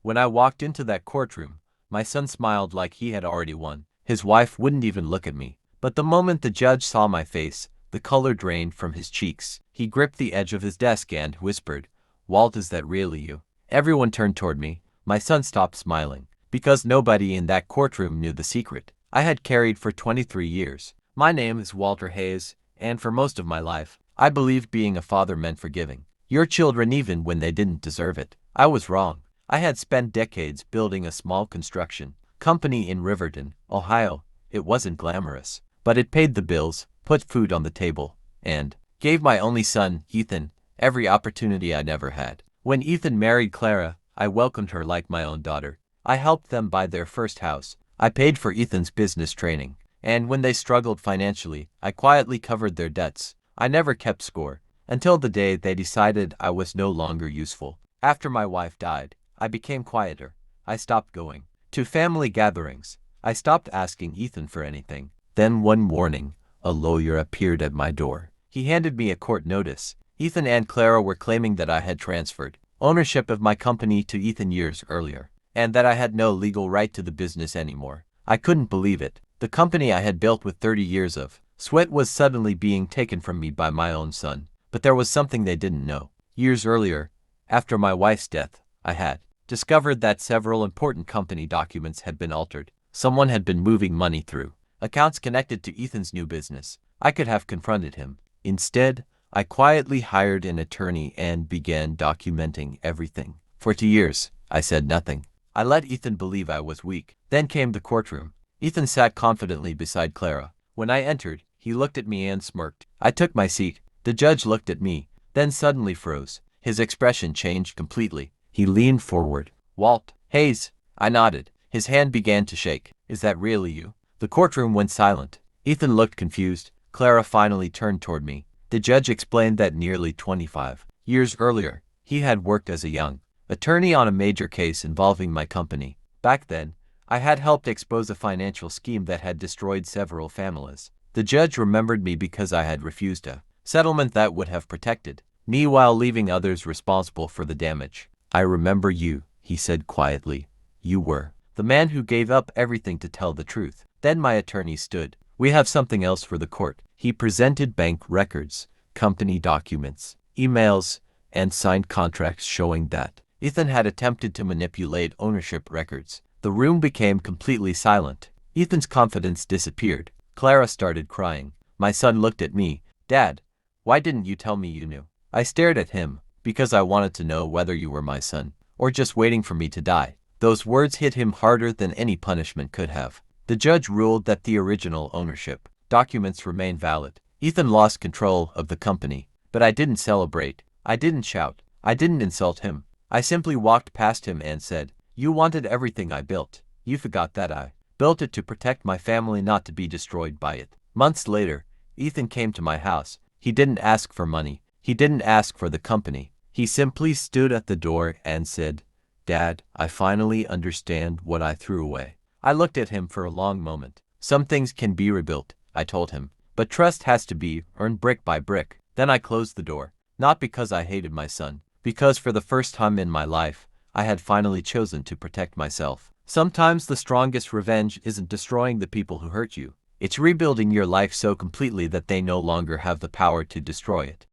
When I walked into that courtroom, my son smiled like he had already won. His wife wouldn't even look at me. But the moment the judge saw my face, the color drained from his cheeks. He gripped the edge of his desk and whispered, "Walt, is that really you?" Everyone turned toward me. My son stopped smiling, because nobody in that courtroom knew the secret I had carried for 23 years. My name is Walter Hayes, and for most of my life, I believed being a father meant forgiving your children even when they didn't deserve it. I was wrong. I had spent decades building a small construction company in Riverton, Ohio. It wasn't glamorous, but it paid the bills, put food on the table, and gave my only son, Ethan, every opportunity I never had. When Ethan married Clara, I welcomed her like my own daughter. I helped them buy their first house. I paid for Ethan's business training. And when they struggled financially, I quietly covered their debts. I never kept score, until the day they decided I was no longer useful. After my wife died, I became quieter. I stopped going to family gatherings. I stopped asking Ethan for anything. Then one morning, a lawyer appeared at my door. He handed me a court notice. Ethan and Clara were claiming that I had transferred ownership of my company to Ethan years earlier, and that I had no legal right to the business anymore. I couldn't believe it. The company I had built with 30 years of sweat was suddenly being taken from me by my own son. But there was something they didn't know. Years earlier, after my wife's death, I had discovered that several important company documents had been altered. Someone had been moving money through accounts connected to Ethan's new business. I could have confronted him. Instead, I quietly hired an attorney and began documenting everything. For 2 years, I said nothing. I let Ethan believe I was weak. Then came the courtroom. Ethan sat confidently beside Clara. When I entered, he looked at me and smirked. I took my seat. The judge looked at me, then suddenly froze. His expression changed completely. He leaned forward. "Walt Hayes." I nodded. His hand began to shake. "Is that really you?" The courtroom went silent. Ethan looked confused. Clara finally turned toward me. The judge explained that nearly 25 years earlier, he had worked as a young attorney on a major case involving my company. Back then, I had helped expose a financial scheme that had destroyed several families. The judge remembered me because I had refused a settlement that would have protected me while leaving others responsible for the damage. "I remember you," he said quietly. "You were the man who gave up everything to tell the truth." Then my attorney stood. "We have something else for the court." He presented bank records, company documents, emails, and signed contracts showing that Ethan had attempted to manipulate ownership records. The room became completely silent. Ethan's confidence disappeared. Clara started crying. My son looked at me. "Dad, why didn't you tell me you knew?" I stared at him. "Because I wanted to know whether you were my son, or just waiting for me to die." Those words hit him harder than any punishment could have. The judge ruled that the original ownership documents remained valid. Ethan lost control of the company, but I didn't celebrate. I didn't shout. I didn't insult him. I simply walked past him and said, "You wanted everything I built. You forgot that I built it to protect my family, not to be destroyed by it." Months later, Ethan came to my house. He didn't ask for money. He didn't ask for the company. He simply stood at the door and said, "Dad, I finally understand what I threw away." I looked at him for a long moment. "Some things can be rebuilt," I told him, "but trust has to be earned brick by brick." Then I closed the door, not because I hated my son, because for the first time in my life, I had finally chosen to protect myself. Sometimes the strongest revenge isn't destroying the people who hurt you. It's rebuilding your life so completely that they no longer have the power to destroy it.